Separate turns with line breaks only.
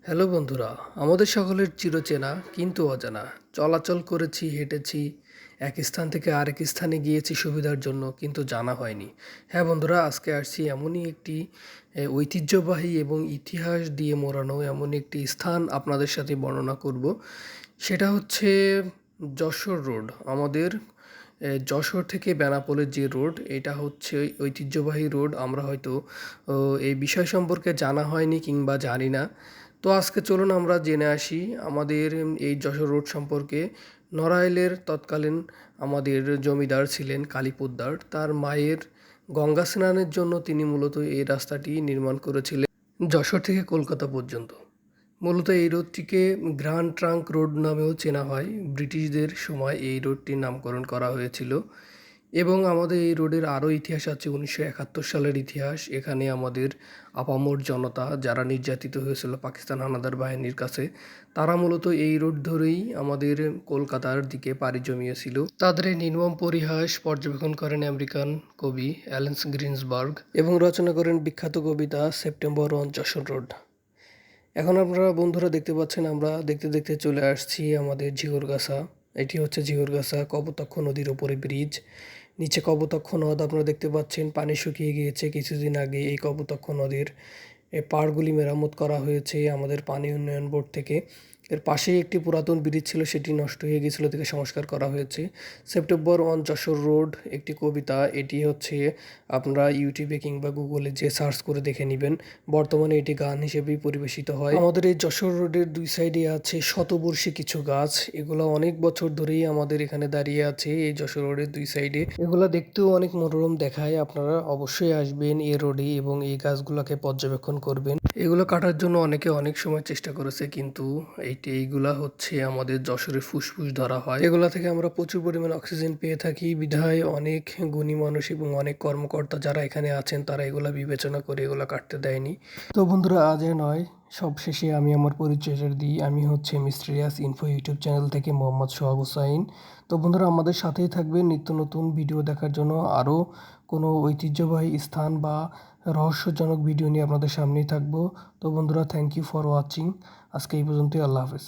Hello বন্ধুরা, আমাদের সকলের চিরচেনা কিন্তু অজানা চলাচল করেছি, হেঁটেছি, এক স্থান থেকে আরেক স্থানে গিয়েছি সুবিধার জন্য, কিন্তু জানা হয়নি। হ্যাঁ বন্ধুরা, আজকে আসছি এমনই একটি ঐতিহ্যবাহী এবং ইতিহাস দিয়ে মোড়ানো এমন একটি স্থান আপনাদের সাথে বর্ণনা করব। সেটা হচ্ছে যশোর রোড। আমাদের যশোর থেকে বেনাপোলের যে রোড, এটা হচ্ছে ঐতিহ্যবাহী রোড। আমরা হয়তো এই বিষয় সম্পর্কে জানা হয়নি কিংবা জানি না। তো আজকে চলুন আমরা জেনে আসি আমাদের এই যশোর রোড সম্পর্কে। নড়াইলের তৎকালীন আমাদের জমিদার ছিলেন কালীপোদ্দার। তার মায়ের গঙ্গা স্নানের জন্য তিনি মূলত এই রাস্তাটি নির্মাণ করেছিলেন যশোর থেকে কলকাতা পর্যন্ত। মূলত এই রোডটিকে গ্র্যান্ড ট্রাঙ্ক রোড নামেও চেনা হয়। ব্রিটিশদের সময় এই রোডটির নামকরণ করা হয়েছিল। এবং আমাদের এই রোডের আরও ইতিহাস আছে, 1971 সালের ইতিহাস। এখানে আমাদের আপামর জনতা যারা নির্যাতিত হয়েছিল পাকিস্তান হানাদার বাহিনীর কাছে, তারা মূলত এই রোড ধরেই আমাদের কলকাতার দিকে পাড়ি জমিয়েছিল। তাদের এই নির্মম পরিহাস পর্যবেক্ষণ করেন আমেরিকান কবি অ্যালেন গ্রিন্সবার্গ এবং রচনা করেন বিখ্যাত কবিতা সেপ্টেম্বর অন যশোর রোড। এখন আপনারা বন্ধুরা দেখতে পাচ্ছেন, আমরা দেখতে দেখতে চলে আসছি আমাদের ঝিগরগাছা। এটি হচ্ছে ঝিগরগাছা কপোতাক্ষ নদীর ওপরে ব্রিজ। নিচে কপোতাক্ষ নদ আপনারা দেখতে পাচ্ছেন, পানি শুকিয়ে গিয়েছে। কিছুদিন আগে এই কপোতাক্ষ নদীর পাড়গুলি মেরামত করা হয়েছে আমাদের পানি উন্নয়ন বোর্ড থেকে। এর পাশেই একটি পুরাতন ব্রিজ ছিল, সেটি নষ্ট হয়ে গিয়েছিল, থেকে সংস্কার করা হয়েছে। সেপ্টেম্বর অন যশোর রোড একটি কবিতা। এটি হচ্ছে আপনারা ইউটিউবে কিংবা গুগলে যে সার্চ করে দেখে নেবেন। বর্তমানে এটি গান হিসেবেই পরিবেশিত হয়। আমাদের এই যশোর রোডের দুই সাইডে আছে শতবর্ষী কিছু গাছ। এগুলো অনেক বছর ধরেই আমাদের এখানে দাঁড়িয়ে আছে এই যশোর রোডের দুই সাইডে। এগুলা দেখতেও অনেক মনোরম দেখায়। আপনারা অবশ্যই আসবেন এই রোডে এবং এই গাছগুলোকে পর্যবেক্ষণ করবেন। এগুলো কাটার জন্য অনেকে অনেক সময় চেষ্টা করেছে, কিন্তু এইগুলা হচ্ছে আমাদের যশোরের ফুসফুস ধরা হয়। এগুলা থেকে আমরা প্রচুর পরিমাণে অক্সিজেন পেয়ে থাকি। বিধায় অনেক গুণী মানুষ এবং অনেক কর্মকর্তা যারা এখানে আছেন, তারা এগুলা বিবেচনা করে এগুলা কাটতে দেয়নি। তো বন্ধুরা, আজ নয়, সবশেষে আমি আমার পরিচয়টা দিই। আমি হচ্ছে মিস্টেরিয়াস ইনফো ইউটিউব চ্যানেল থেকে মোহাম্মদ সোহাগ হুসাইন। তো বন্ধুরা, আমাদের সাথেই থাকবেন নিত্য নতুন ভিডিও দেখার জন্য। আরও কোনো ঐতিহ্যবাহী স্থান বা রহস্যজনক ভিডিও নিয়ে আপনাদের সামনেই থাকবো। তো বন্ধুরা, থ্যাংক ইউ ফর ওয়াচিং। আজকে এই পর্যন্তই। আল্লাহ হাফেজ।